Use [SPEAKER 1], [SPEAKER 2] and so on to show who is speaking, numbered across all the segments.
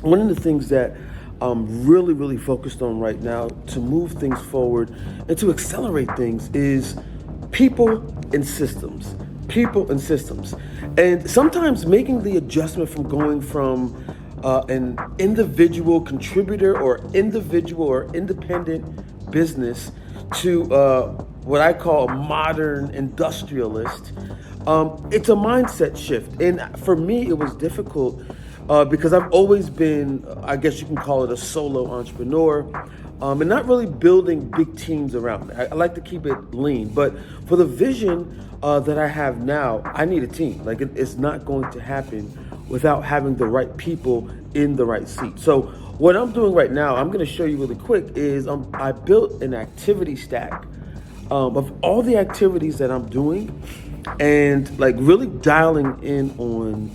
[SPEAKER 1] one of the things that I'm really, really focused on right now to move things forward and to accelerate things is people and systems. People and systems. And sometimes making the adjustment from going from an individual contributor or individual or independent business to what I call a modern industrialist, it's a mindset shift. And for me, it was difficult because I've always been, I guess you can call it a solo entrepreneur, and not really building big teams around me. I like to keep it lean, but for the vision that I have now, I need a team. Like it's not going to happen without having the right people in the right seat. So what I'm doing right now, I'm going to show you really quick, is I built an activity stack of all the activities that I'm doing, and like really dialing in on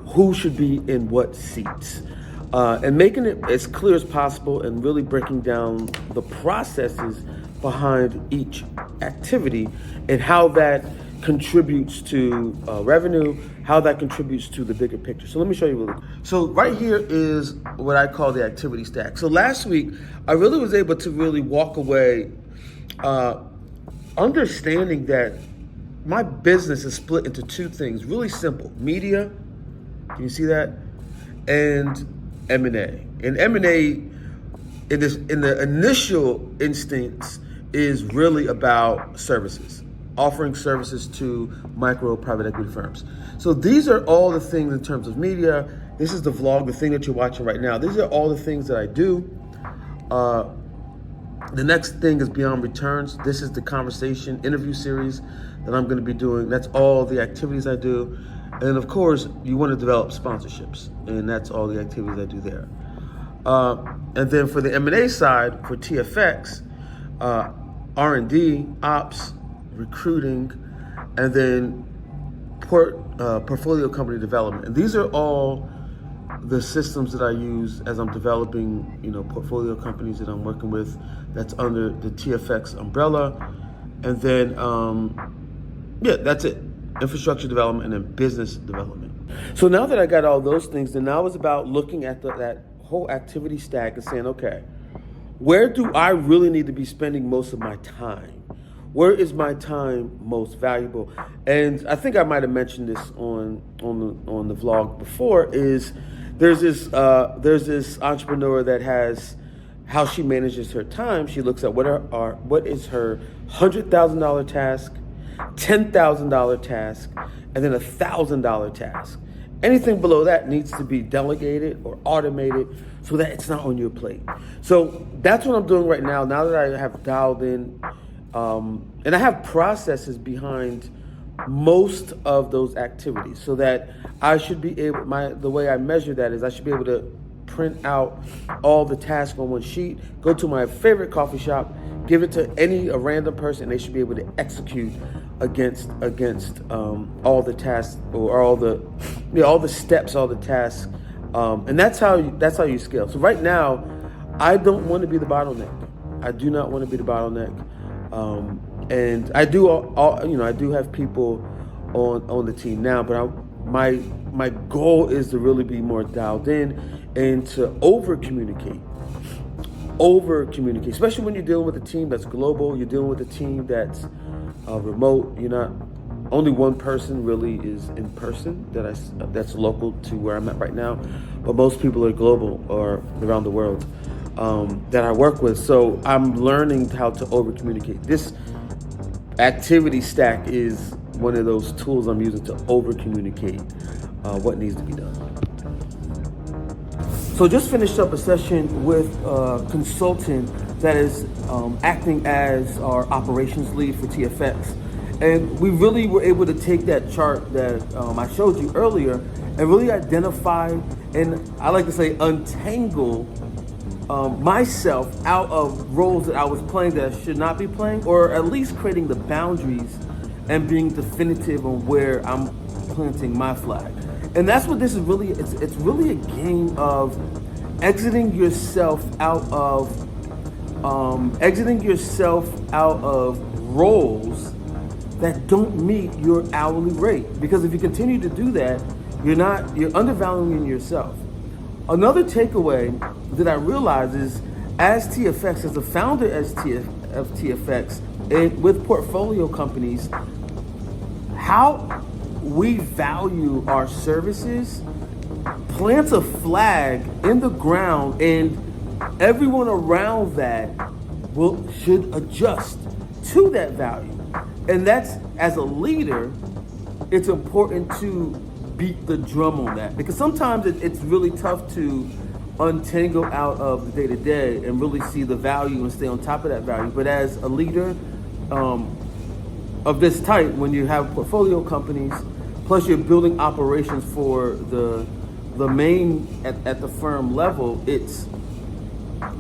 [SPEAKER 1] who should be in what seats, and making it as clear as possible and really breaking down the processes behind each activity and how that contributes to revenue, how that contributes to the bigger picture. So let me show you really quick. So right here is what I call the activity stack. So last week, I really was able to really walk away understanding that my business is split into two things, really simple: media, can you see that? And M&A. And M&A in the initial instance is really about services, offering services to micro private equity firms. So these are all the things in terms of media. This is the vlog, the thing that you're watching right now. These are all the things that I do. The next thing is Beyond Returns. This is the conversation interview series that I'm going to be doing. That's all the activities I do. And of course, you want to develop sponsorships, and that's all the activities I do there. And then for the M&A side, for TFX, R&D, ops, recruiting, and then portfolio company development. And these are all the systems that I use as I'm developing, portfolio companies that I'm working with that's under the TFX umbrella. And then, that's it. Infrastructure development and then business development. So now that I got all those things, then now it's about looking at that whole activity stack and saying, okay, where do I really need to be spending most of my time? Where is my time most valuable? And I think I might have mentioned this on the vlog before. Is there's this entrepreneur that has how she manages her time. She looks at what is her $100,000 task, $10,000 task, and then $1,000 task. Anything below that needs to be delegated or automated so that it's not on your plate. So that's what I'm doing right now. Now that I have dialed in, and I have processes behind most of those activities, so that I should be able. The way I measure that is I should be able to print out all the tasks on one sheet, go to my favorite coffee shop, give it to a random person, and they should be able to execute against all the tasks or all the steps, all the tasks, and that's how you scale. So right now, I don't want to be the bottleneck. I do not want to be the bottleneck, and I do I do have people on the team now, but my goal is to really be more dialed in and to over communicate, especially when you're dealing with a team that's global. You're dealing with a team that's remote. You're not only one person really is in person that's local to where I'm at right now, but most people are global or around the world that I work with. So I'm learning how to over communicate. This activity stack is one of those tools I'm using to over communicate what needs to be done. So just finished up a session with a consultant that is acting as our operations lead for TFX. And we really were able to take that chart that I showed you earlier and really identify, and I like to say untangle myself out of roles that I was playing that I should not be playing, or at least creating the boundaries and being definitive on where I'm planting my flag. And that's what this is really. It's really a game of exiting yourself out of roles that don't meet your hourly rate. Because if you continue to do that, you're undervaluing yourself. Another takeaway that I realized is, as TFX, as a founder of TFX, and with portfolio companies, how we value our services plants a flag in the ground, and everyone around that should adjust to that value. And that's, as a leader, it's important to beat the drum on that, because sometimes it's really tough to untangle out of the day-to-day and really see the value and stay on top of that value. But as a leader of this type, when you have portfolio companies, plus you're building operations for the main at the firm level, it's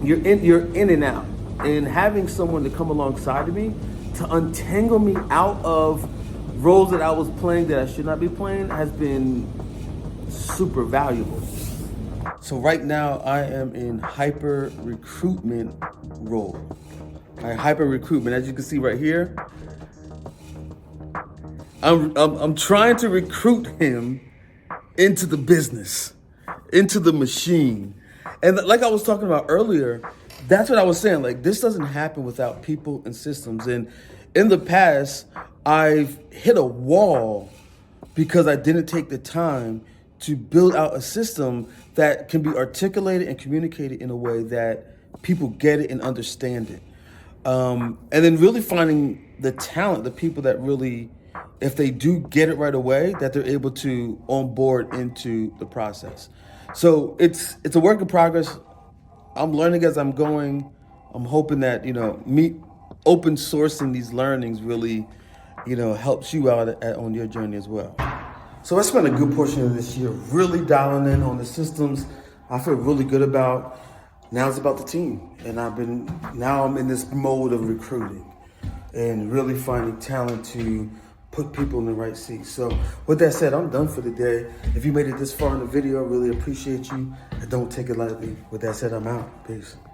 [SPEAKER 1] you're in and out. And having someone to come alongside of me to untangle me out of roles that I was playing that I should not be playing has been super valuable. So right now I am in hyper recruitment role. Hyper recruitment, as you can see right here, I'm trying to recruit him into the business, into the machine. And like I was talking about earlier, that's what I was saying. Like, this doesn't happen without people and systems. And in the past, I've hit a wall because I didn't take the time to build out a system that can be articulated and communicated in a way that people get it and understand it. And then really finding the talent, the people that really, if they do get it right away, that they're able to onboard into the process. So it's a work in progress. I'm learning as I'm going. I'm hoping that, me open sourcing these learnings really, helps you out on your journey as well. So I spent a good portion of this year really dialing in on the systems I feel really good about. Now it's about the team. And now I'm in this mode of recruiting and really finding talent to put people in the right seats. So with that said, I'm done for the day. If you made it this far in the video, I really appreciate you. I don't take it lightly. With that said, I'm out. Peace.